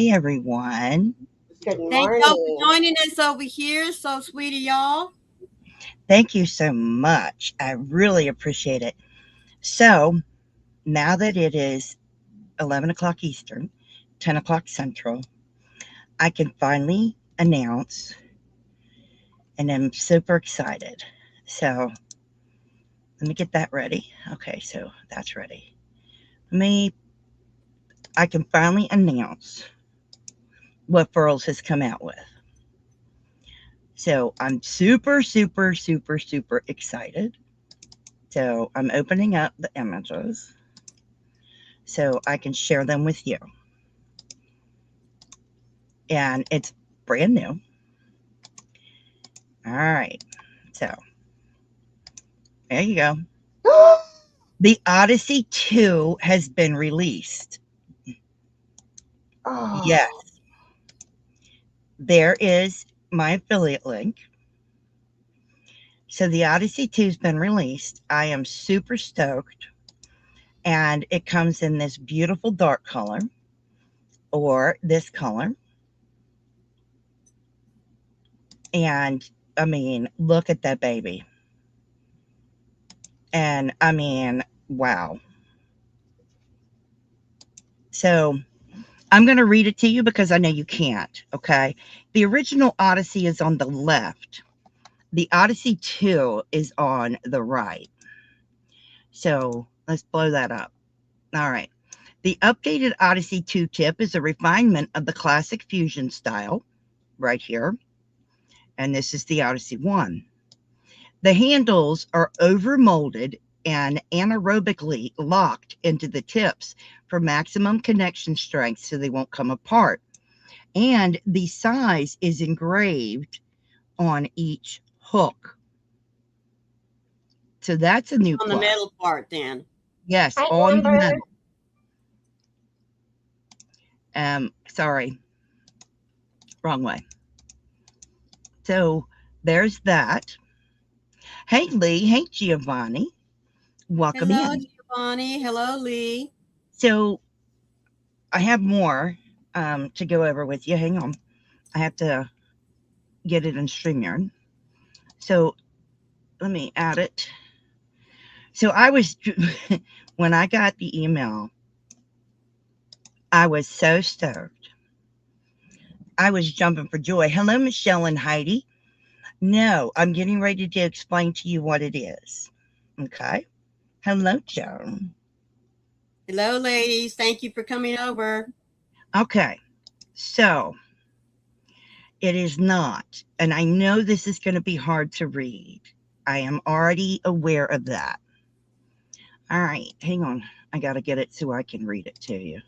Hi, everyone. Good Thank y'all morning. for joining us over here. So sweet of y'all. Thank you so much. I really appreciate it. So, now that it is 11 o'clock Eastern, 10 o'clock Central, I can finally announce, and I'm super excited. So, let me get that ready. Okay, so that's ready. I can finally announce what Furl'S has come out with. So, I'm super, super, super, super excited. So, I'm opening up the images so I can share them with you. And it's brand new. All right. So there you go. The Odyssey 2 has been released. Oh, Yes. There is my affiliate link. So the Odyssey 2 has been released. I am super stoked. And it comes in this beautiful dark color or this color. And I mean, look at that baby. And I mean, wow. So I'm going to read it to you because I know you can't. Okay. The original Odyssey is on the left, the Odyssey 2 is on the right. So let's blow that up. All right. The updated Odyssey 2 tip is a refinement of the classic fusion style right here. And this is the Odyssey 1. The handles are overmolded and anaerobically locked into the tips for maximum connection strength so they won't come apart. And the size is engraved on each hook. So that's a new On the plus. metal part then. Yes, hi, on the Amber. metal. Sorry, wrong way. So there's that. Hey Lee, hey Giovanni, welcome Hello, in. Giovanni. Hello, Lee. So I have more to go over with you. Hang on, I have to get it in StreamYard. So let me add it. So I was when I got the email, I was so stoked. I was jumping for joy. Hello, Michelle and Heidi. No, I'm getting ready to explain to you what it is. Okay. Hello, Joan. Hello, ladies. Thank you for coming over. Okay. So it is not, and I know this is going to be hard to read. I am already aware of that. All right. Hang on. I got to get it so I can read it to you.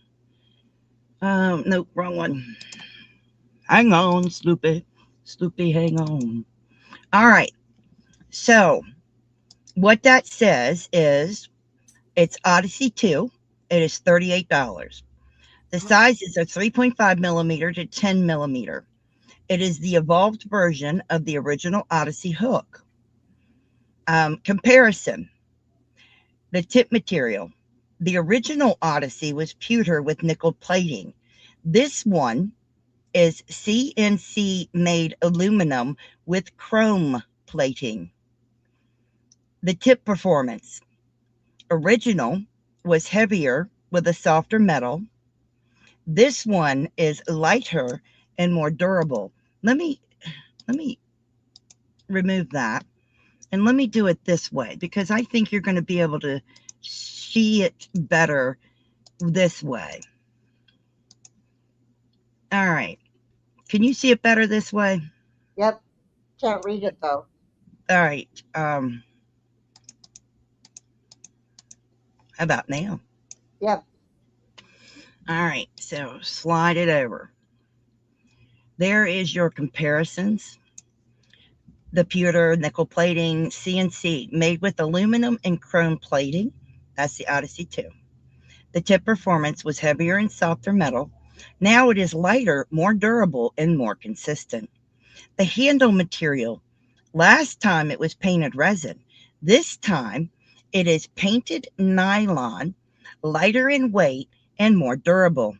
Nope, wrong one. Hang on, Sloopy. Sloopy, hang on. All right. So what that says is it's Odyssey 2. It is $38. The sizes are 3.5 millimeter to 10 millimeter. It is the evolved version of the original Odyssey hook. Comparison. The tip material. The original Odyssey was pewter with nickel plating. This one is CNC made aluminum with chrome plating. The tip performance. Original was heavier with a softer metal. This one is lighter and more durable. Let me remove that and let me do it this way because I think you're going to be able to see it better this way. All right. Can you see it better this way? Yep. Can't read it though. All right. How about now? Yep. All right. So slide it over. There is your comparisons. The pewter nickel plating, CNC, made with aluminum and chrome plating. That's the Odyssey 2. The tip performance was heavier and softer metal. Now it is lighter, more durable, and more consistent. The handle material. Last time it was painted resin. This time it is painted nylon, lighter in weight, and more durable.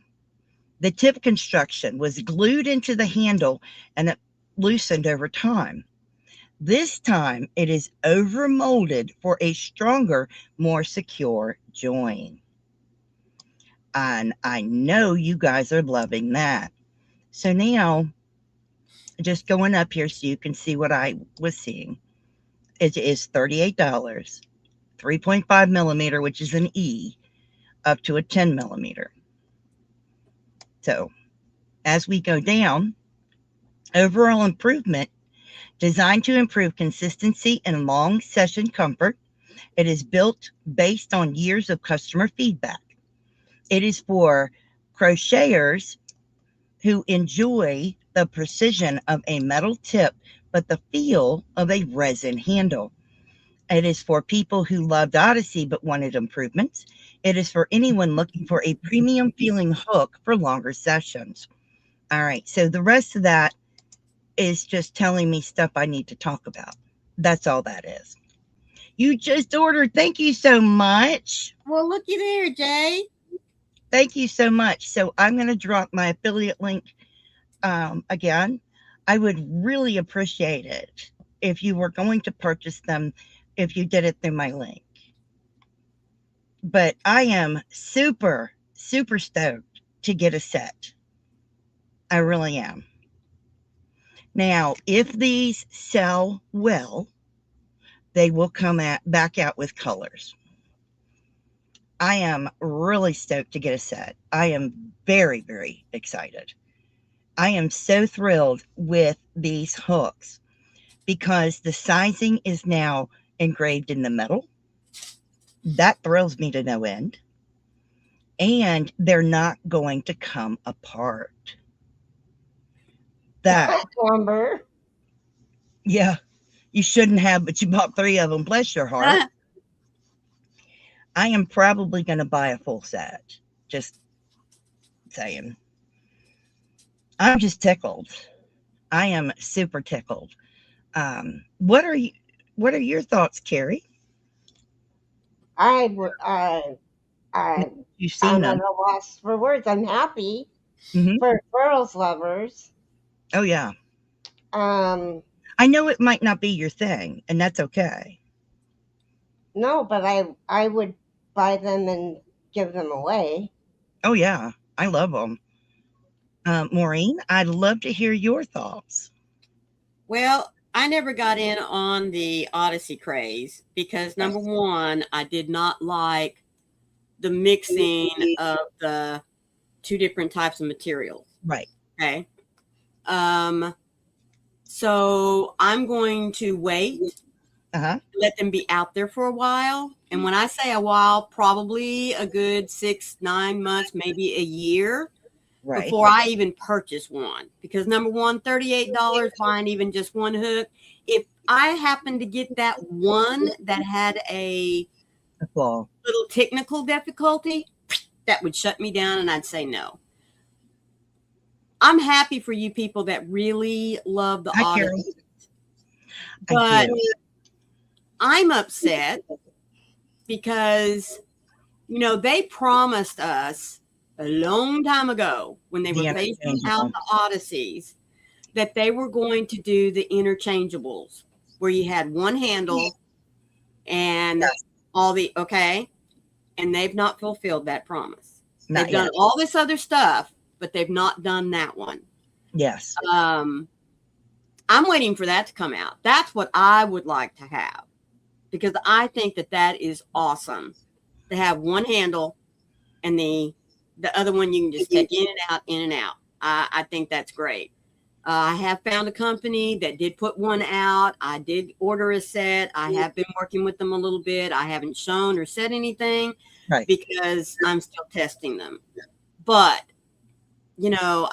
The tip construction was glued into the handle and it loosened over time. This time it is over molded for a stronger, more secure join. And I know you guys are loving that. So now, just going up here so you can see what I was seeing. It is $38, 3.5 millimeter, which is an E, up to a 10 millimeter. So as we go down, overall improvement, designed to improve consistency and long session comfort. It is built based on years of customer feedback. It is for crocheters who enjoy the precision of a metal tip, but the feel of a resin handle. It is for people who loved Odyssey but wanted improvements. It is for anyone looking for a premium feeling hook for longer sessions. All right, so the rest of that is just telling me stuff I need to talk about. That's all that is. You just ordered. Thank you so much. Well, looky there, Jay. Thank you so much. So I'm going to drop my affiliate link again. I would really appreciate it if you were going to purchase them, if you did it through my link. But I am super, super stoked to get a set. I really am. Now, if these sell well, they will come back out with colors. I am really stoked to get a set. I am very, very excited. I am so thrilled with these hooks because the sizing is now engraved in the metal. That thrills me to no end. And they're not going to come apart. That, Amber. yeah, you shouldn't have, but you bought 3 of them. Bless your heart. I am probably going to buy a full set. Just saying. I'm just tickled. I am super tickled. What are your thoughts, Carrie? You've seen I'm them? at a loss for words. I'm happy Mhm. for Furl'S lovers. Oh yeah. Um, I know it might not be your thing, and that's okay. no, but I would buy them and give them away. Oh yeah, I love them. Maureen, I'd love to hear your thoughts. Well, I never got in on the Odyssey craze because number one, I did not like the mixing of the 2 different types of materials. Right. Okay. So I'm going to wait, let them be out there for a while. And when I say a while, probably a good 6-9 months, maybe a year. Right. Before I even purchase one. Because number one, $38 buying even just one hook. If I happen to get that one that had a little technical difficulty, that would shut me down and I'd say no. I'm happy for you people that really love the Odyssey. But I'm upset because, you know, they promised us a long time ago when they were phasing out the Odysseys that they were going to do the interchangeables where you had one handle and all the, and they've not fulfilled that promise. They've done all this other stuff, but they've not done that one. Yes. I'm waiting for that to come out. That's what I would like to have because I think that that is awesome to have one handle and the other one you can just take in and out, I think that's great. I have found a company that did put one out. I did order a set. I have been working with them a little bit. I haven't shown or said anything because I'm still testing them. But, you know,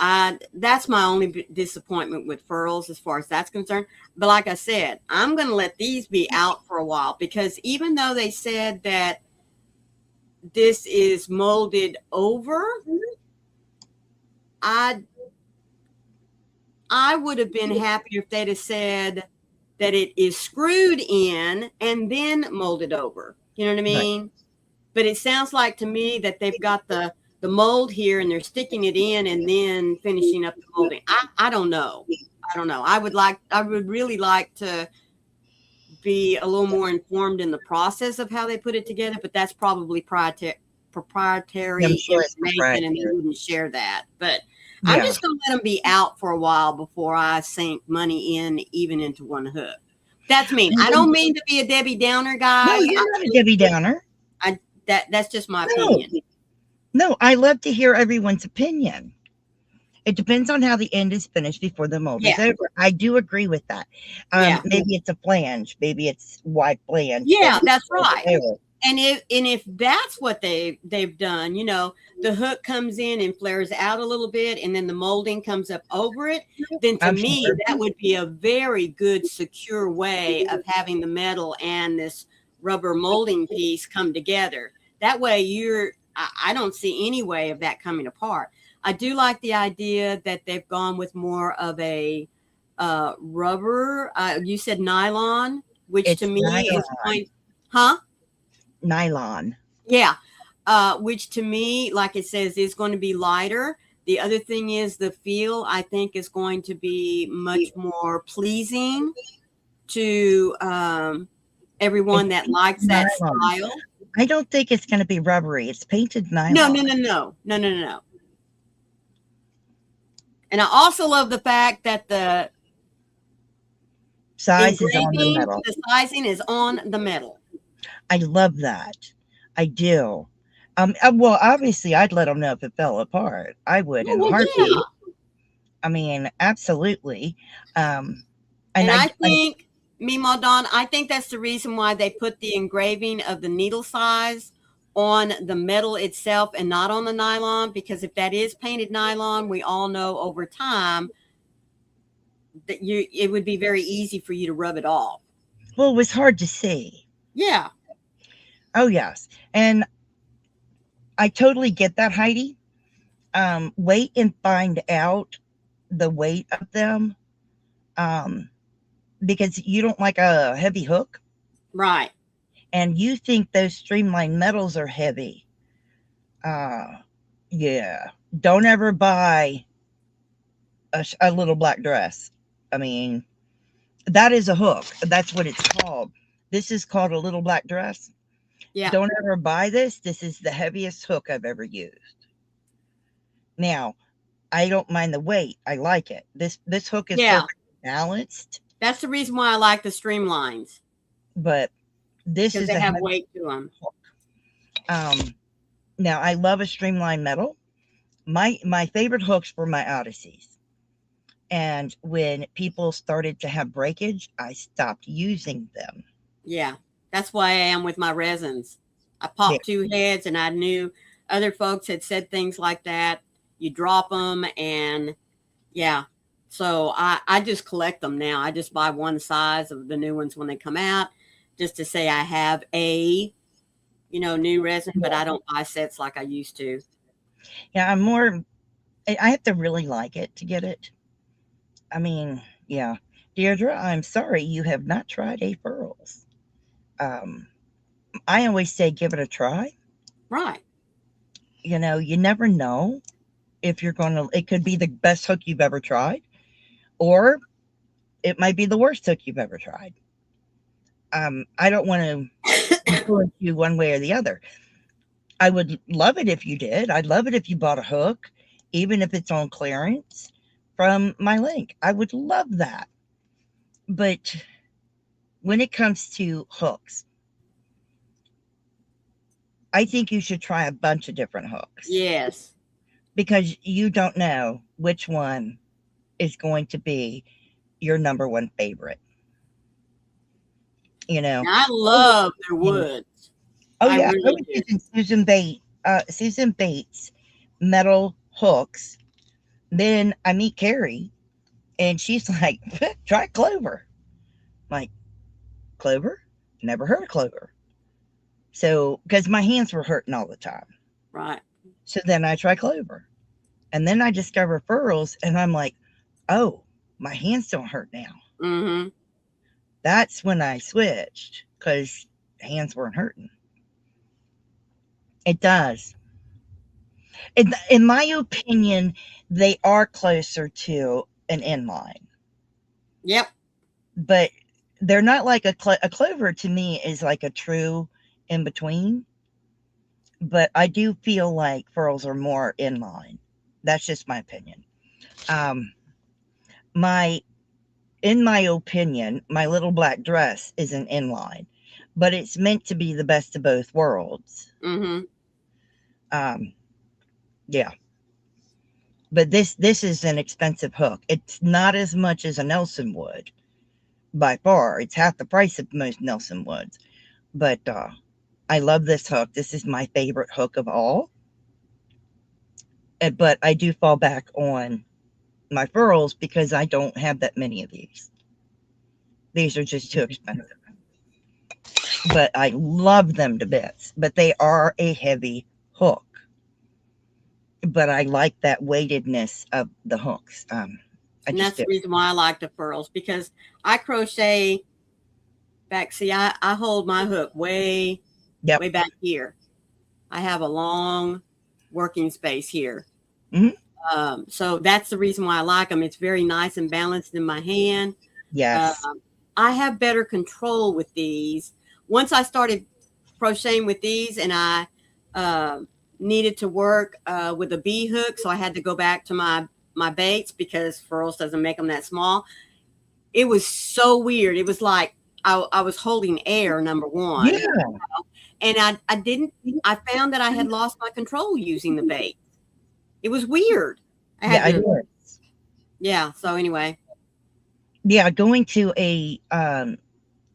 that's my only disappointment with Furl'S as far as that's concerned. But like I said, I'm going to let these be out for a while because even though they said that this is molded over, I would have been happier if they'd have said that it is screwed in and then molded over. You know what I mean? Right. But it sounds like to me that they've got the the mold here and they're sticking it in and then finishing up the molding. I don't know. I don't know. I would really like to be a little more informed in the process of how they put it together, but that's probably proprietary information and they wouldn't share that. But I'm just going to let them be out for a while before I sink money even into one hook. That's me. I don't mean to be a Debbie Downer, guys. No, you're not a Debbie Downer. That's just my opinion. No, I love to hear everyone's opinion. It depends on how the end is finished before the mold is over. I do agree with that. Maybe it's a flange. Maybe it's wide flange. Yeah, that's right. And if that's what they've done, you know, the hook comes in and flares out a little bit and then the molding comes up over it, then to me, that would be a very good, secure way of having the metal and this rubber molding piece come together. That way I don't see any way of that coming apart. I do like the idea that they've gone with more of a rubber. You said nylon, which to me is going, nylon. Yeah. Which to me, like it says, is going to be lighter. The other thing is the feel, I think, is going to be much more pleasing to everyone that likes that style. I don't think it's going to be rubbery. It's painted nylon. No. And I also love the fact that the size is on the metal. The sizing is on the metal. I love that. I do. Well, obviously, I'd let them know if it fell apart. I would in a heartbeat. Yeah. I mean, absolutely. And I think, Mima Dawn, I think that's the reason why they put the engraving of the needle size on the metal itself and not on the nylon, because if that is painted nylon, we all know over time that it would be very easy for you to rub it off. Well, it was hard to see. Yeah. Oh, yes. And I totally get that, Heidi. Wait and find out the weight of them. Because you don't like a heavy hook. Right. And you think those streamlined metals are heavy. Yeah. Don't ever buy a little black dress. I mean, that is a hook. That's what it's called. This is called a little black dress. Yeah. Don't ever buy this. This is the heaviest hook I've ever used. Now, I don't mind the weight. I like it. This hook is perfectly balanced. That's the reason why I like the streamlines. But this is they have weight to them. Now I love a streamlined metal. My favorite hooks were my Odysseys. And when people started to have breakage, I stopped using them. Yeah. That's why I am with my resins. I popped 2 heads and I knew other folks had said things like that. You drop them and so I just collect them now. I just buy one size of the new ones when they come out just to say I have a, new resin, but I don't buy sets like I used to. Yeah, I have to really like it to get it. I mean, yeah. Deirdre, I'm sorry you have not tried a Furl'S. I always say give it a try. Right. You never know if you're it could be the best hook you've ever tried, or it might be the worst hook you've ever tried. I don't want to influence you one way or the other. I would love it if you did. I'd love it if you bought a hook, even if it's on clearance from my link. I would love that. But when it comes to hooks, I think you should try a bunch of different hooks. Yes. Because you don't know which one is going to be your number one favorite. I love their woods. Oh, yeah. I was using Susan Bates metal hooks. Then I meet Carrie, and she's like, try clover. I'm like, clover? Never heard of clover. So, because my hands were hurting all the time. Right. So then I try clover. And then I discover Furl'S, and I'm like, oh, my hands don't hurt now. Mm-hmm. That's when I switched, because hands weren't hurting. It does. In my opinion, they are closer to an inline. Yep. But they're not like a clover to me is like a true in between. But I do feel like Furl'S are more inline. That's just my opinion. My In my opinion, my little black dress is an inline, but it's meant to be the best of both worlds. Mm-hmm. Yeah. But this is an expensive hook. It's not as much as a Nelson wood by far. It's half the price of most Nelson woods. But I love this hook. This is my favorite hook of all. But I do fall back on my Furl'S because I don't have that many of these. These are just too expensive. But I love them to bits. But they are a heavy hook. But I like that weightedness of the hooks. And that's the reason why I like the Furl'S, because I crochet back. See, I hold my hook way back here. I have a long working space here. Mm-hmm. So that's the reason why I like them. It's very nice and balanced in my hand. Yes. I have better control with these. Once I started crocheting with these, and I needed to work with a bee hook, so I had to go back to my baits because Furl'S doesn't make them that small. It was so weird. It was like I was holding air, number one. Yeah. You know? And I found that I had lost my control using the bait. It was weird. Yeah. So anyway. Yeah, going to a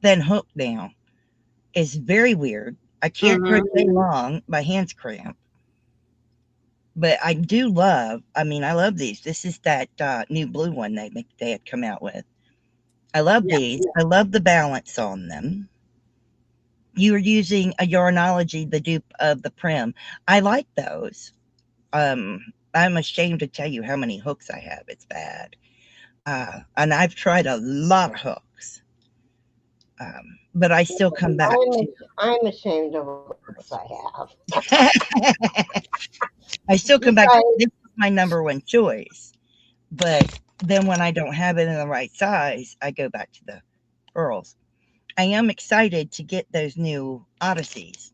thin hook now is very weird. I can't crochet long. My hands cramp. But I do love, I love these. This is that new blue one they had come out with. I love these. I love the balance on them. You were using a Yarnology, the dupe of the Prim. I like those. I'm ashamed to tell you how many hooks I have. It's bad. And I've tried a lot of hooks. But I still come back I'm ashamed of the hooks I have. I still come back to this is my number one choice. But then when I don't have it in the right size, I go back to the Furl'S. I am excited to get those new Odysseys.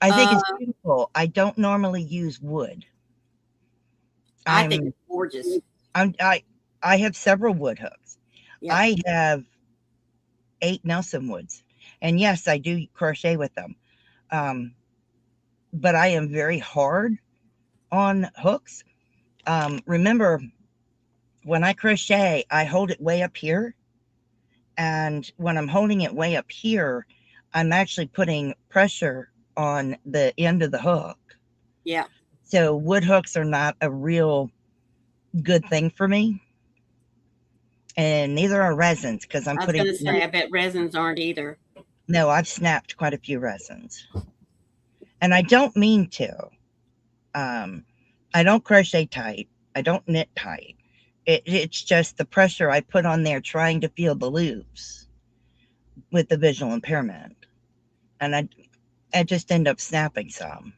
I think it's beautiful. I don't normally use wood. I think it's gorgeous. I have several wood hooks. Yep. I have 8 Nelson woods. And yes, I do crochet with them. But I am very hard on hooks. Remember, when I crochet, I hold it way up here. And when I'm holding it way up here, I'm actually putting pressure on the end of the hook. Yeah. So wood hooks are not a real good thing for me. And neither are resins because I was going to say, I bet resins aren't either. No, I've snapped quite a few resins. And I don't mean to. I don't crochet tight. I don't knit tight. It's just the pressure I put on there trying to feel the loops with the visual impairment. And I just end up snapping some.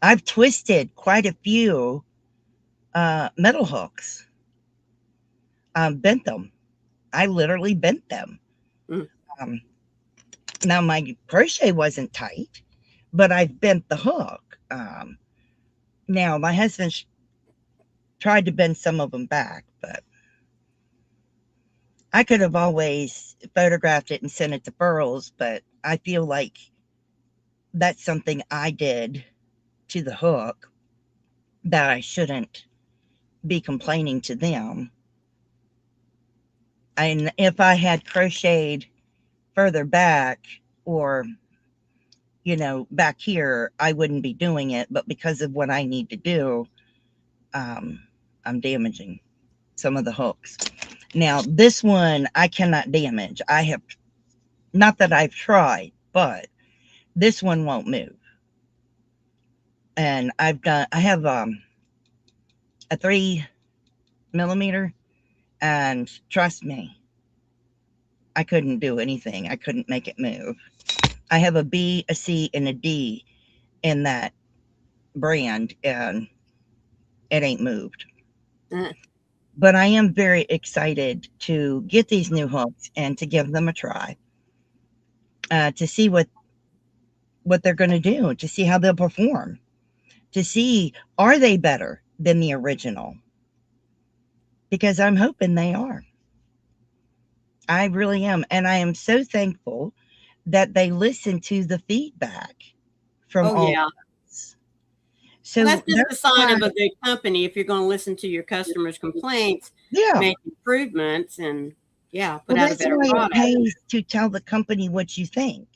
I've twisted quite a few metal hooks. Bent them. I literally bent them. Now my crochet wasn't tight, but I've bent the hook. Now my husband tried to bend some of them back, but I could have always photographed it and sent it to Furl'S, but I feel like that's something I did to the hook that I shouldn't be complaining to them. And if I had crocheted further back or, back here, I wouldn't be doing it. But because of what I need to do, I'm damaging some of the hooks. Now, this one I cannot damage. I have, not that I've tried, but this one won't move. And I have a 3mm, and trust me, I couldn't do anything. I couldn't make it move. I have a B, a C, and a D in that brand, and it ain't moved. Uh, But I am very excited to get these new hooks and to give them a try, to see what they're going to do, to see how they'll perform, to see, are they better than the original? Because I'm hoping they are. I really am. And I am so thankful that they listen to the feedback from oh all yeah. of us. So Well, that's just a that's sign why, of a good company. If you're going to listen to your customers' complaints, yeah. make improvements, and yeah, put Well, out a that's better why it product. pays to tell the company what you think.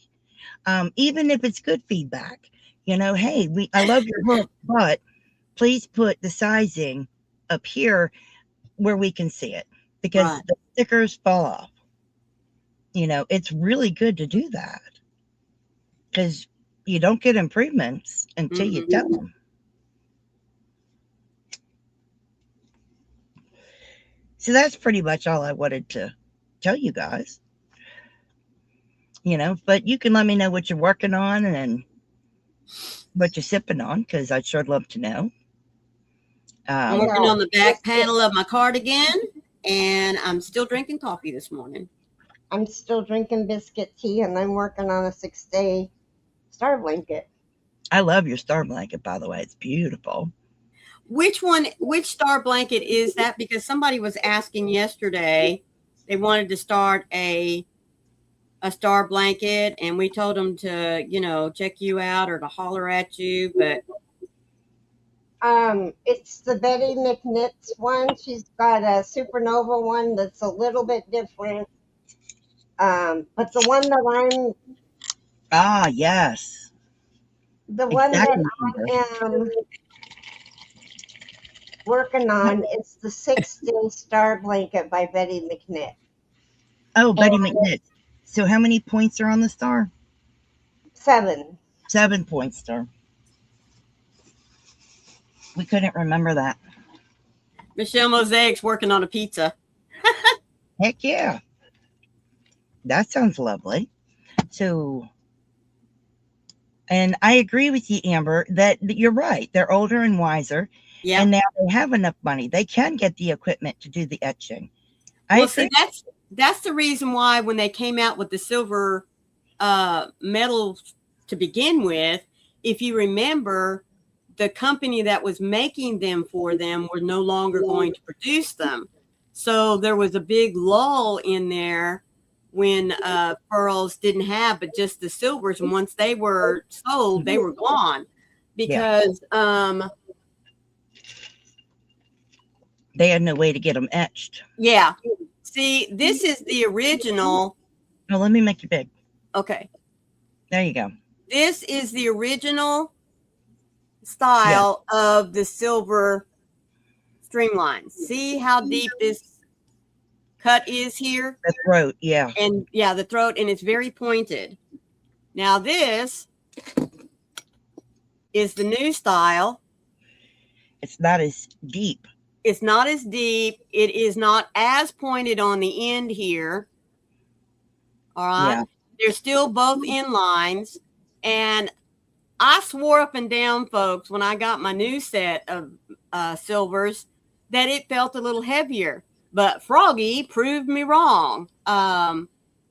Even if it's good feedback, hey, I love your hook, but please put the sizing up here where we can see it, because Right. the stickers fall off. It's really good to do that, because you don't get improvements until you Mm-hmm. tell them. So that's pretty much all I wanted to tell you guys. But you can let me know what you're working on and what you're sipping on, because I'd sure love to know. I'm working on the back panel of my cardigan, and I'm still drinking coffee this morning. I'm still drinking biscuit tea, and I'm working on a 6-day star blanket. I love your star blanket, by the way. It's beautiful. Which star blanket is that? Because somebody was asking yesterday. They wanted to start a star blanket, and we told them to, check you out or to holler at you. But It's the Betty McKnit's one. She's got a supernova one that's a little bit different. But the one that Yes. I Amber. am working on is the 6-day star blanket by Betty McKnit. Oh, Betty McNitt. So how many points are on the star? 7. 7 points, star. We couldn't remember that. Michelle Mosaic's working on a pizza. Heck yeah. That sounds lovely. So, and I agree with you, Amber, that you're right. They're older and wiser. Yeah. And now they have enough money. They can get the equipment to do the etching. Well, see, that's the reason why when they came out with the silver metal to begin with, if you remember, the company that was making them for them were no longer going to produce them. So there was a big lull in there when Furl'S didn't have but just the silvers. And once they were sold, they were gone because they had no way to get them etched. Yeah. See, this is the original. Oh, let me make you big. Okay. There you go. This is the original style of the silver streamlines. See how deep this cut is here? The throat, yeah. And yeah, the throat, and it's very pointed. Now this is the new style. It's not as deep. It's not as deep. It is not as pointed on the end here. All right. Yeah. They're still both inlines. And I swore up and down, folks, when I got my new set of silvers, that it felt a little heavier. But Froggy proved me wrong. I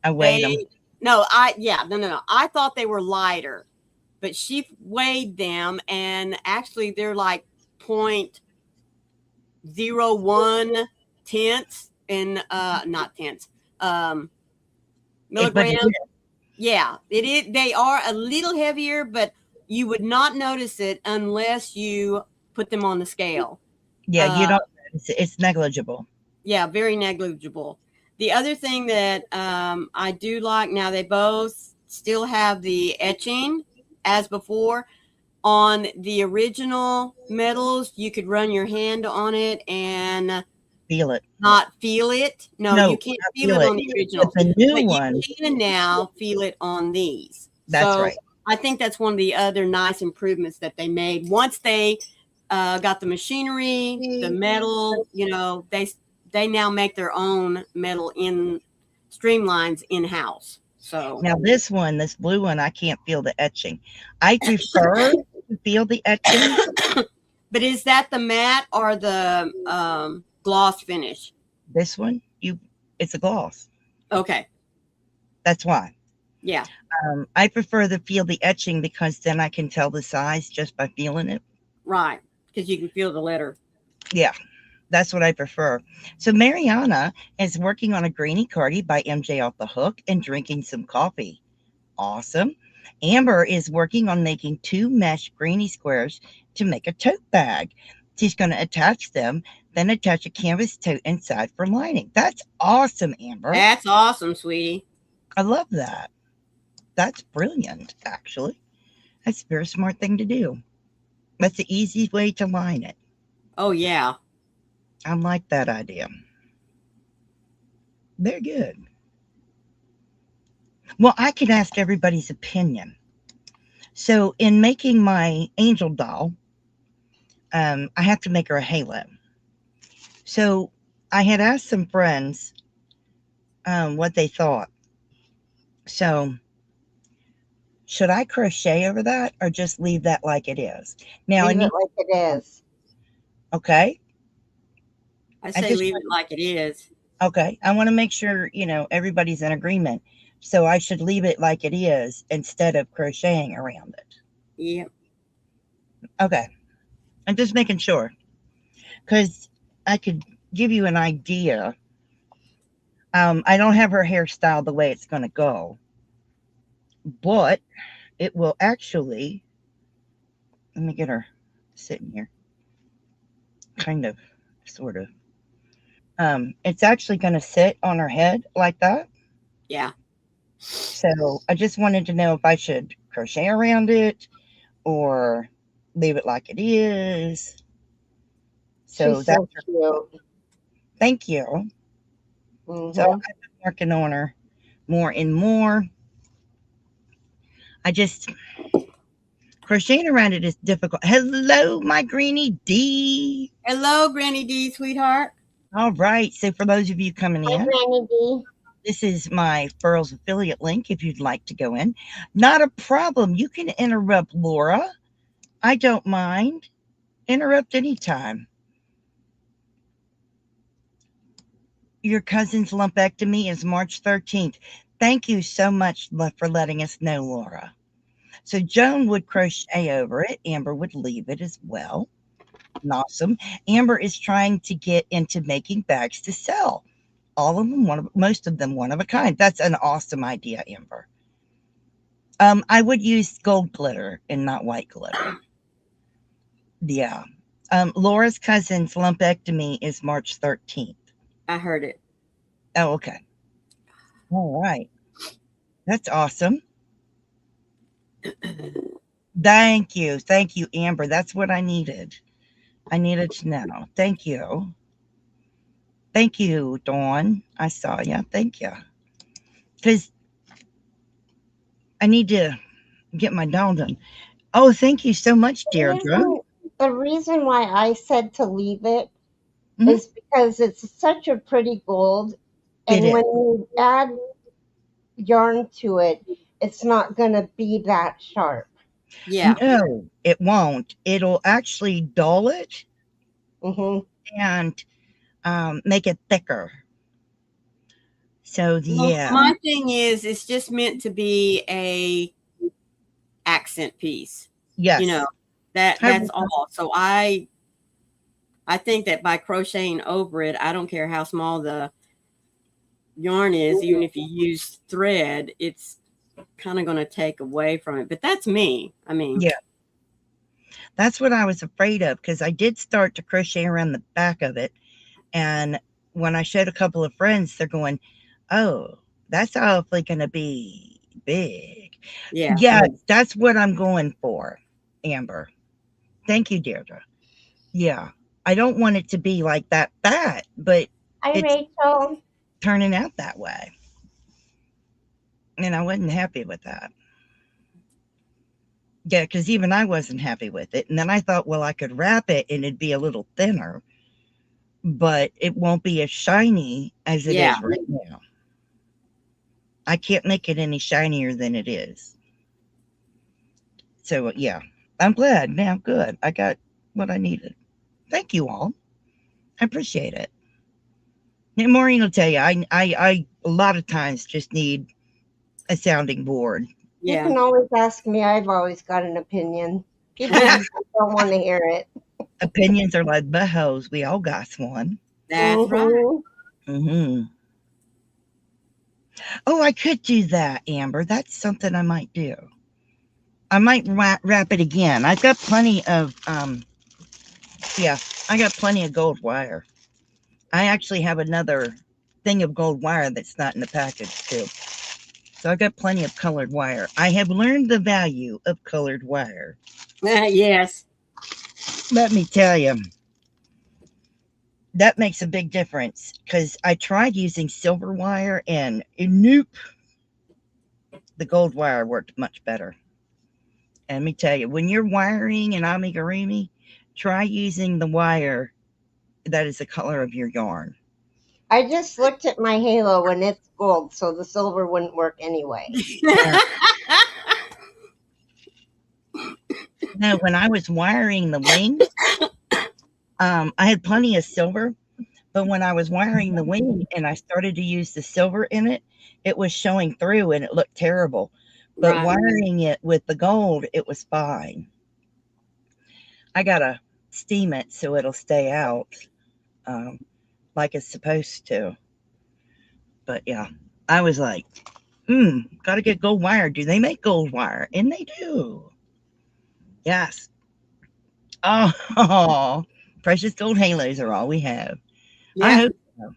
weighed them. No. I thought they were lighter, but she weighed them, and actually they're like 0.01 tenths and not tenths, milligrams. Yeah, it is. They are a little heavier, but you would not notice it unless you put them on the scale. Yeah, you don't. It's negligible. Yeah, very negligible. The other thing that I do like, now they both still have the etching as before. On the original metals, you could run your hand on it and feel it. Not feel it. No, you can't feel it on the original. The new one. You can now feel it on these. That's right. I think that's one of the other nice improvements that they made. Once they got the machinery, the metal, they now make their own metal in streamlines in-house. So now this blue one, I can't feel the etching. I prefer you feel the etching? But is that the matte or the gloss finish? This one, it's a gloss. Okay. That's why. Yeah. I prefer to feel the etching because then I can tell the size just by feeling it. Right. Because you can feel the letter. Yeah. That's what I prefer. So Mariana is working on a greenie cardi by MJ Off the Hook and drinking some coffee. Awesome. Amber is working on making 2 mesh greenie squares to make a tote bag. She's going to attach them, then attach a canvas tote inside for lining. That's awesome, Amber. That's awesome, sweetie. I love that. That's brilliant, actually. That's a very smart thing to do. That's the easiest way to line it. Oh, yeah. I like that idea. They're good. Well, I could ask everybody's opinion. So in making my angel doll, I have to make her a halo. So I had asked some friends what they thought. So should I crochet over that or just leave that like it is? Now leave it like it is. Okay. I say leave it like it is. Okay. I want to make sure, everybody's in agreement. So I should leave it like it is instead of crocheting around it. Yep. Okay. I'm just making sure. Because I could give you an idea. I don't have her hairstyle the way it's going to go. But it will actually, let me get her sitting here. Kind of, sort of. It's actually going to sit on her head like that. Yeah. So I just wanted to know if I should crochet around it or leave it like it is. So She's that's so cute. Thank you. Mm-hmm. So I've been working on her more and more. I just crocheting around it is difficult. Hello, my Greenie D. Hello, Granny D, sweetheart. All right. So for those of you coming in, Hi, Granny D. This is my Furl'S affiliate link if you'd like to go in. Not a problem. You can interrupt Laura. I don't mind. Interrupt anytime. Your cousin's lumpectomy is March 13th. Thank you so much for letting us know, Laura. So Joan would crochet over it. Amber would leave it as well. Awesome. Amber is trying to get into making bags to sell. All of them, most of them one of a kind. That's an awesome idea, Amber. I would use gold glitter and not white glitter. Yeah. Laura's cousin's lumpectomy is March 13th. I heard it. Oh, okay. All right. That's awesome. Thank you. Thank you, Amber. That's what I needed. I needed to know. Thank you. Thank you, Dawn. I saw you. Thank you. Because I need to get my doll done. Oh, thank you so much, Deirdre. The reason why I said to leave it is because it's such a pretty gold. And when you add yarn to it, it's not going to be that sharp. Yeah. No, it won't. It'll actually dull it and make it thicker. So, yeah. My thing is, it's just meant to be a accent piece. Yes. That's all. So I think that by crocheting over it, I don't care how small the yarn is, even if you use thread, it's kind of going to take away from it. But that's me. I mean, yeah. That's what I was afraid of, because I did start to crochet around the back of it. And when I showed a couple of friends, they're going, oh, that's awfully going to be big. Yeah. Yeah, that's what I'm going for, Amber. Thank you, Deirdre. Yeah. I don't want it to be like that fat, but Hi, Rachel. Turning out that way. And I wasn't happy with that. Yeah, because even I wasn't happy with it. And then I thought, well, I could wrap it and it'd be a little thinner, but it won't be as shiny as it is right now. I can't make it any shinier than it is. So, yeah, I'm glad. Now, good. I got what I needed. Thank you all. I appreciate it. And Maureen will tell you, I a lot of times just need a sounding board. You Yeah. can always ask me. I've always got an opinion. People just don't want to hear it. Opinions are like buttholes. We all got one. That's right. Mm-hmm. Oh, I could do that, Amber. That's something I might do. I might wrap it again. I've got plenty of, yeah, I got plenty of gold wire. I actually have another thing of gold wire that's not in the package, too. So I've got plenty of colored wire. I have learned the value of colored wire. Yes. Let me tell you, that makes a big difference because I tried using silver wire and nope, the gold wire worked much better. And let me tell you, when you're wiring an amigurumi, try using the wire that is the color of your yarn. I just looked at my halo and it's gold, so the silver wouldn't work anyway. Now, when I was wiring the wings, I had plenty of silver, but when I was wiring the wing and I started to use the silver in it, it was showing through and it looked terrible. But Right. wiring it with the gold, it was fine. I gotta steam it so it'll stay out like it's supposed to. But yeah, I was like, gotta get gold wire. Do they make gold wire? And they do. Yes. Oh, precious gold halos are all we have. I Yeah. hope so.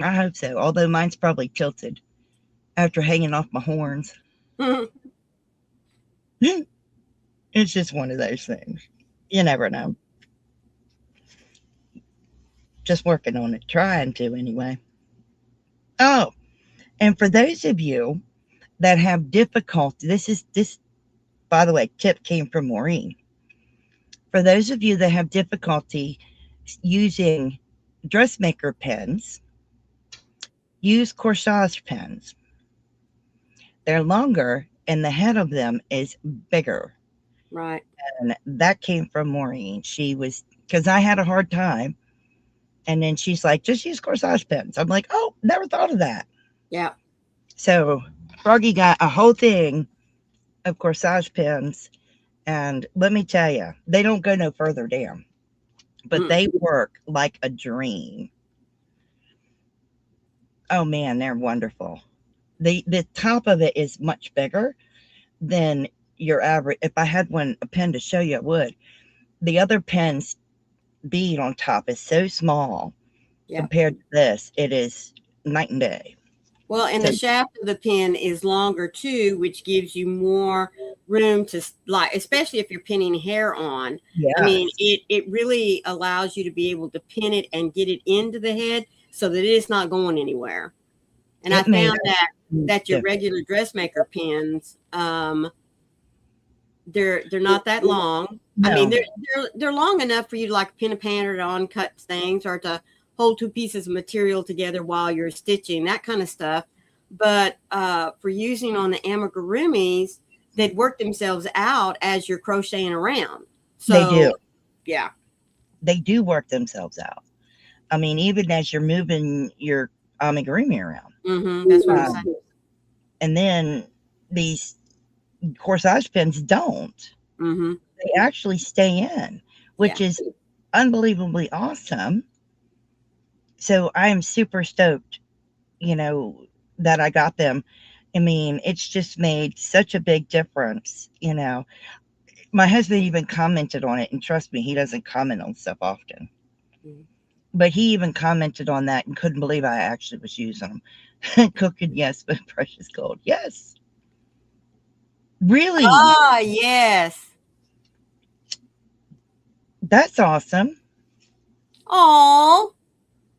I hope so. Although mine's probably tilted after hanging off my horns. It's just one of those things. You never know. Just working on it, trying to anyway. Oh, and for those of you that have difficulty, this by the way, tip came from Maureen. For those of you that have difficulty using dressmaker pens, use corsage pens. They're longer and the head of them is bigger. Right. And that came from Maureen. She was, because I had a hard time. And then she's like, just use corsage pens. I'm like, oh, never thought of that. Yeah. So Froggy got a whole thing of corsage pens. And let me tell you, they don't go no further down, but they work like a dream. Oh man, they're wonderful. The top of it is much bigger than your average. If I had a pen to show you, I would. The other pen's bead on top is so small compared to this. It is night and day. Well, and the shaft of the pen is longer too, which gives you more room to, like, especially if you're pinning hair on. Yes. I mean, it really allows you to be able to pin it and get it into the head so that it's not going anywhere. And I found that your regular dressmaker pens, they're not that long. No. I mean, they're long enough for you to like pin a pan or to uncut things or to hold two pieces of material together while you're stitching, that kind of stuff. But for using on the amigurumis, they'd work themselves out as you're crocheting around. So, they do. Yeah. They do work themselves out. I mean, even as you're moving your amigurumi around. Mm-hmm. That's what I'm saying. And then these corsage pens don't. Mm-hmm. They actually stay in, which is unbelievably awesome. So I am super stoked, that I got them. I mean, it's just made such a big difference, My husband even commented on it, and trust me, he doesn't comment on stuff often. Mm-hmm. But he even commented on that and couldn't believe I actually was using them. Cooking, yes, but precious gold, yes. Really? Ah, yes. That's awesome. Oh,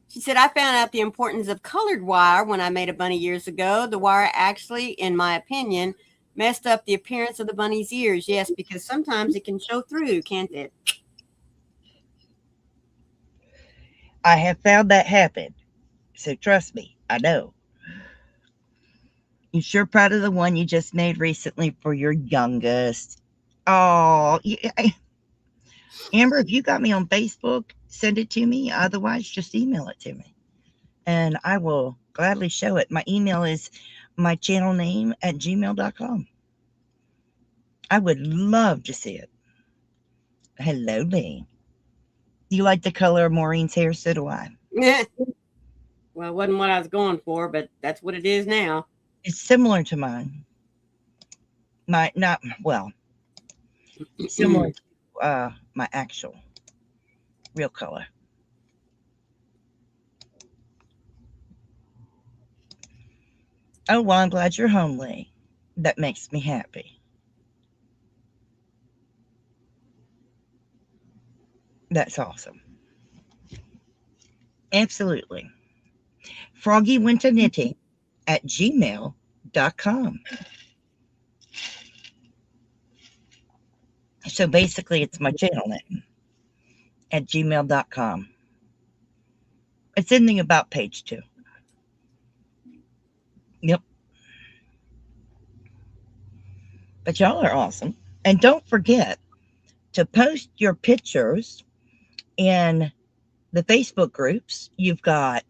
she said, I found out the importance of colored wire when I made a bunny years ago. The wire actually, in my opinion, messed up the appearance of the bunny's ears. Yes, because sometimes it can show through, can't it? I have found that happen. So trust me, I know. You sure proud of the one you just made recently for your youngest? Oh, Amber, if you got me on Facebook, send it to me. Otherwise, just email it to me, and I will gladly show it. My email is my channel name at gmail.com. I would love to see it. Hello, Lee. You like the color of Maureen's hair? So do I. Yeah. Well, it wasn't what I was going for, but that's what it is now. It's similar to mine. Similar to my actual real color. Oh, well, I'm glad you're home, Lee. That makes me happy. That's awesome. Absolutely. Froggywentaknitting at gmail.com. So basically, it's my channel name at gmail.com. It's in the About page, too. Yep. But y'all are awesome. And don't forget to post your pictures in the Facebook groups. You've got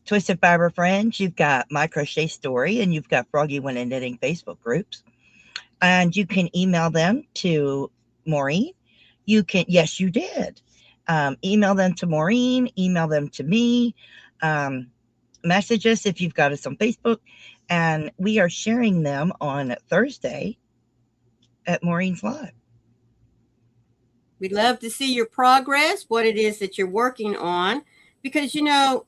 Twisted Fiber Friends, you've got My Crochet Story, and you've got Froggywentaknitting Facebook groups. And you can email them to Maureen. You can, yes, you did. Email them to Maureen, email them to me, message us if you've got us on Facebook. And we are sharing them on Thursday at Maureen's Live. We'd love to see your progress, what it is that you're working on, because, you know,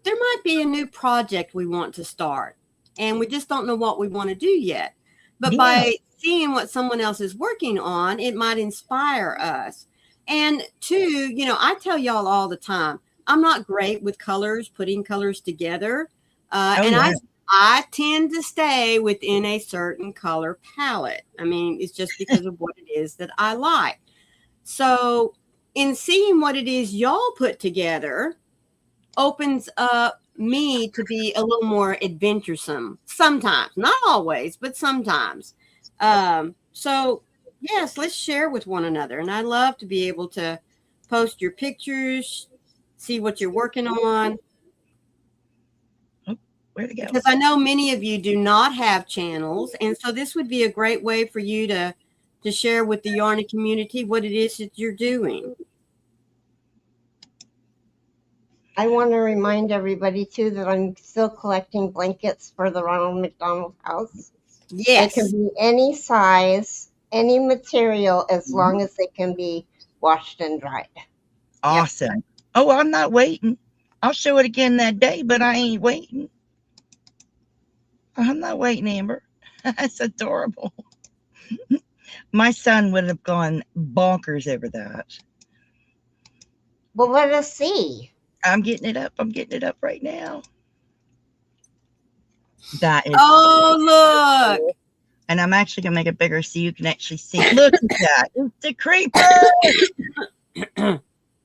there might be a new project we want to start, and we just don't know what we want to do yet. But by seeing what someone else is working on, it might inspire us. And two, you know, I tell y'all all the time, I'm not great with colors, putting colors together. I tend to stay within a certain color palette. I mean, it's just because of what it is that I like. So in seeing what it is y'all put together opens up me to be a little more adventuresome sometimes, not always, but sometimes. So yes, let's share with one another. And I love to be able to post your pictures, see what you're working on. Where'd it go? Because I know many of you do not have channels. And so this would be a great way for you to share with the Yarny community what it is that you're doing. I want to remind everybody, too, that I'm still collecting blankets for the Ronald McDonald House. Yes. They can be any size, any material, as long as they can be washed and dried. Awesome. Yep. Oh, I'm not waiting. I'll show it again that day, but I ain't waiting. I'm not waiting, Amber. That's adorable. My son would have gone bonkers over that. Well, let us see. I'm getting it up. I'm getting it up right now. That is. Oh, look. Cool. And I'm actually going to make it bigger so you can actually see. Look at that. It's the creeper.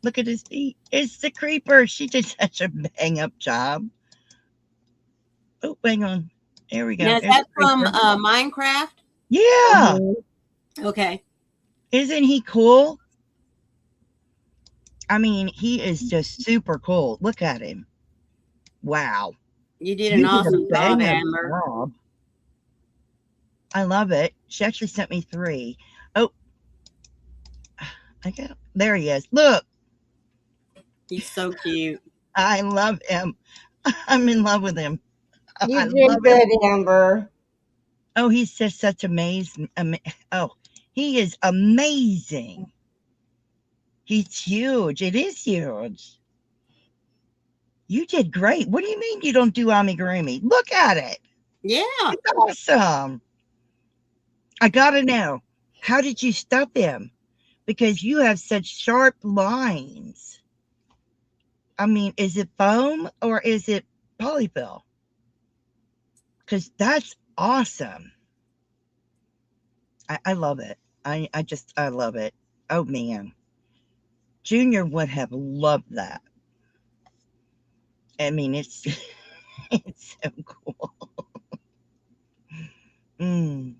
Look at his feet. It's the creeper. She did such a bang up job. Oh, hang on. There we go. Now, is that from Minecraft? Yeah. Okay. Isn't he cool? I mean, he is just super cool. Look at him. Wow. You did an awesome job, Amber. I love it. She actually sent me 3. Oh. There he is. Look. He's so cute. I love him. I'm in love with him. You did good, Amber. Oh, he's just such amazing. Oh, he is amazing. He's huge. It is huge. You did great. What do you mean you don't do amigurumi? Look at it. Yeah. It's awesome. I got to know, how did you stuff him? Because you have such sharp lines. I mean, is it foam or is it polyfill? Because that's awesome. I love it. I love it. Oh, man. Junior would have loved that. I mean, it's so cool. Mm.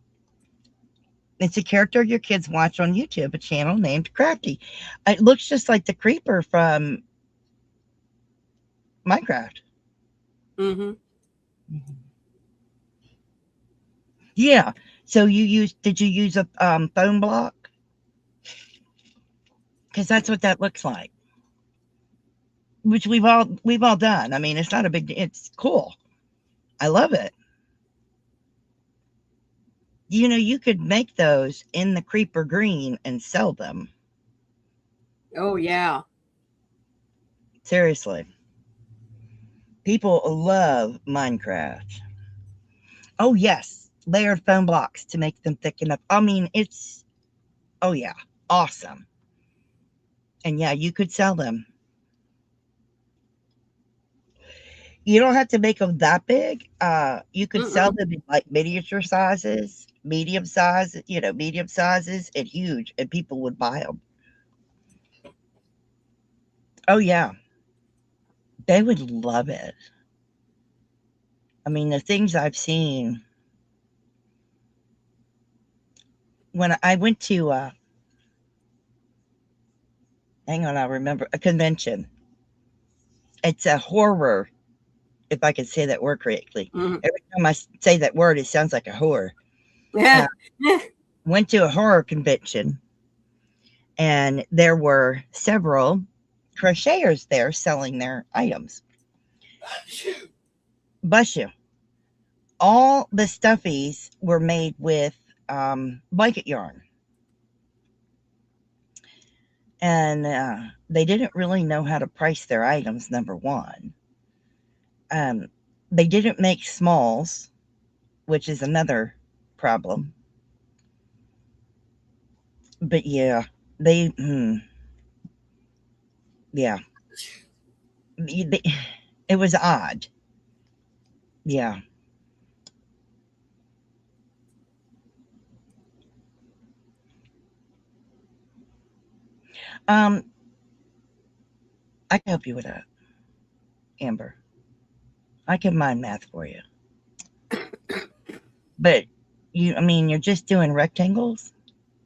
It's a character your kids watch on YouTube, a channel named Crafty. It looks just like the creeper from Minecraft. Mm-hmm. Yeah. So did you use a foam block? Because that's what that looks like. Which we've all done. I mean, it's not a big. It's cool. I love it. You could make those in the creeper green and sell them. Oh yeah. Seriously. People love Minecraft. Oh yes, layered foam blocks to make them thick enough. I mean, oh yeah, awesome. And yeah, you could sell them. You don't have to make them that big. You could sell them in like miniature sizes, medium sizes, and huge, and people would buy them. Oh yeah, they would love it. I mean, the things I've seen when I went to, hang on, I remember a convention. It's a horror, if I can say that word correctly. Every time I say that word, it sounds like a horror. Yeah. Went to a horror convention, and there were several crocheters there selling their items. Bless you. All the stuffies were made with blanket yarn. And they didn't really know how to price their items, number one. They didn't make smalls, which is another problem. But yeah, yeah. It was odd. Yeah. I can help you with that, Amber. I can mind math for you. But you're just doing rectangles.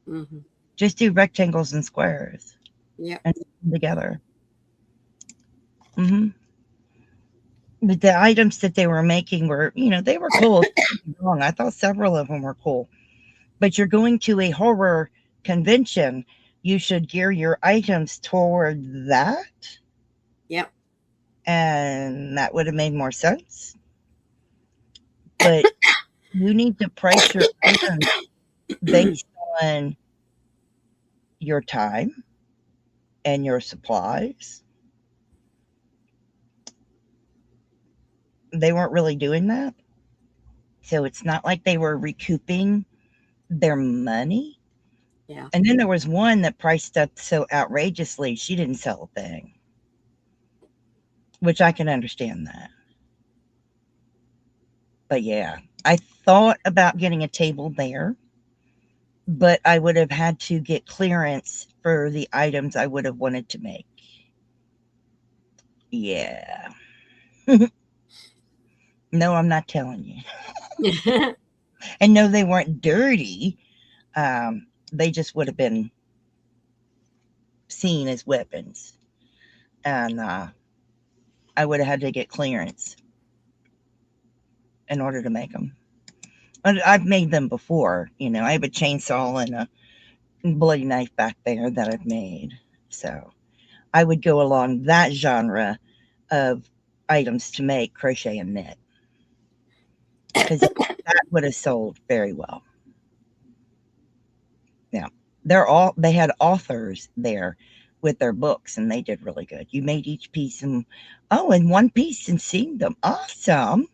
Mm-hmm. Just do rectangles and squares. Yeah. And put them together. Mm-hmm. But the items that they were making were, they were cool. Wrong. I thought several of them were cool. But you're going to a horror convention. You should gear your items toward that. Yep. And that would have made more sense. But you need to price your items based on your time and your supplies. They weren't really doing that. So it's not like they were recouping their money. Yeah. And then there was one that priced up so outrageously, she didn't sell a thing. Which I can understand that. But yeah, I thought about getting a table there, but I would have had to get clearance for the items I would have wanted to make. Yeah. No, I'm not telling you. And no, they weren't dirty. They just would have been seen as weapons. And I would have had to get clearance in order to make them. But I've made them before. I have a chainsaw and a bloody knife back there that I've made. So I would go along that genre of items to make, crochet and knit. Because that would have sold very well. Yeah. They had authors there with their books, and they did really good. You made each piece in one piece and seamed them. Awesome.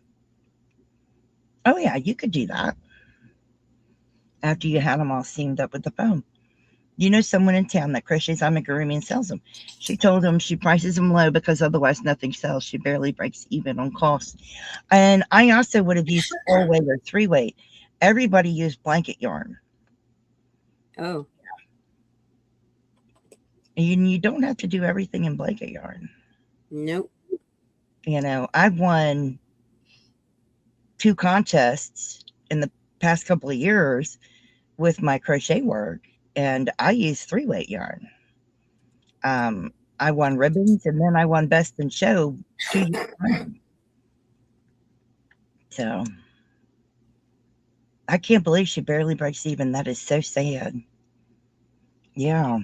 Oh yeah, you could do that after you had them all seamed up with the foam. Someone in town that crochets amigurumi and sells them. She told him she prices them low because otherwise nothing sells. She barely breaks even on cost. And I also would have used 4-weight or 3-weight. Everybody used blanket yarn. Oh. And you don't have to do everything in blanket yarn. Nope. I've won 2 contests in the past couple of years with my crochet work, and I use 3-weight yarn. I won ribbons, and then I won Best in Show 2 years running. So I can't believe she barely breaks even. That is so sad. Yeah.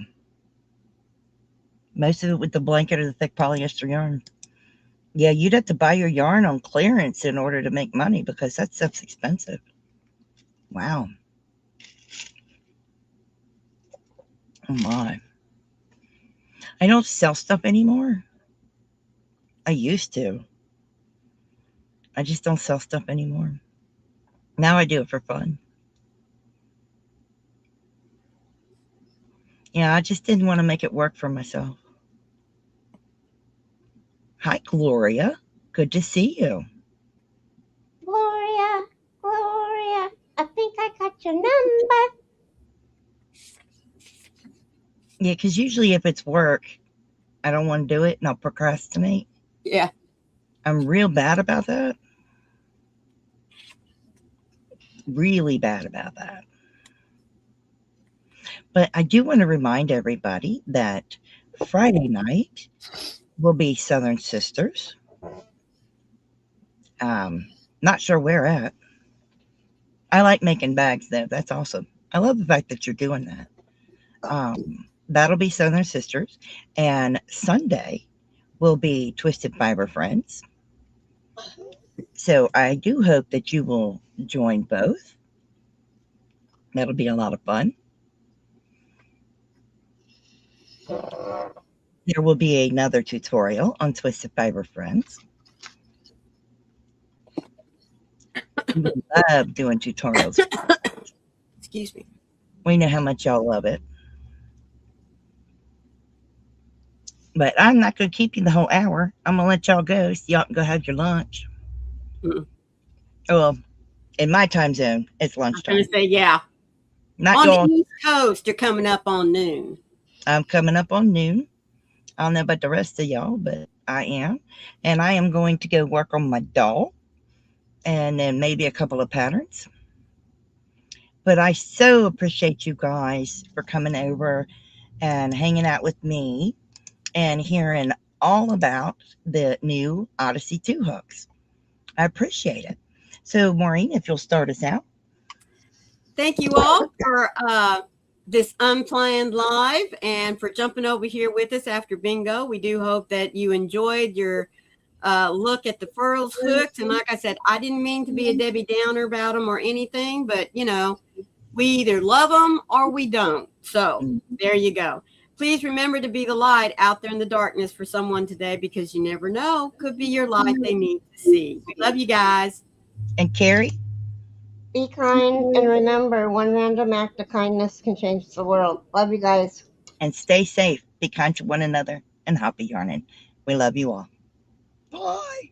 Most of it with the blanket or the thick polyester yarn. Yeah, you'd have to buy your yarn on clearance in order to make money because that stuff's expensive. Wow. Oh my. I don't sell stuff anymore. I used to. I just don't sell stuff anymore. Now I do it for fun. Yeah, I just didn't want to make it work for myself. Hi, Gloria. Good to see you. Gloria, Gloria, I think I got your number. Yeah, because usually if it's work, I don't want to do it and I'll procrastinate. Yeah. I'm real bad about that. Really bad about that. But I do want to remind everybody that Friday night will be Southern Sisters. Not sure where at. I like making bags though. That's awesome. I love the fact that you're doing that. That'll be Southern Sisters. And Sunday will be Twisted Fiber Friends. So I do hope that you will join both. That'll be a lot of fun. There will be another tutorial on Twisted Fiber Friends. We love doing tutorials. Excuse me. We know how much y'all love it. But I'm not going to keep you the whole hour. I'm going to let y'all go so y'all can go have your lunch. Mm-mm. Well, in my time zone, it's lunchtime. I was going to say, yeah. Not on y'all. the East Coast, you're coming up on noon. I'm coming up on noon. I don't know about the rest of y'all, but I am. And I am going to go work on my doll and then maybe a couple of patterns. But I so appreciate you guys for coming over and hanging out with me and hearing all about the new Odyssey 2 hooks. I appreciate it. So, Maureen, if you'll start us out. Thank you all for this unplanned live and for jumping over here with us after bingo. We do hope that you enjoyed your look at the Furl'S hooks. And like I said, I didn't mean to be a Debbie Downer about them or anything, but, you know, we either love them or we don't. So there you go. Please remember to be the light out there in the darkness for someone today, because you never know. Could be your light they need to see. We love you guys. And Carrie? Be kind, and remember, one random act of kindness can change the world. Love you guys. And stay safe. Be kind to one another, and happy yarning. We love you all. Bye.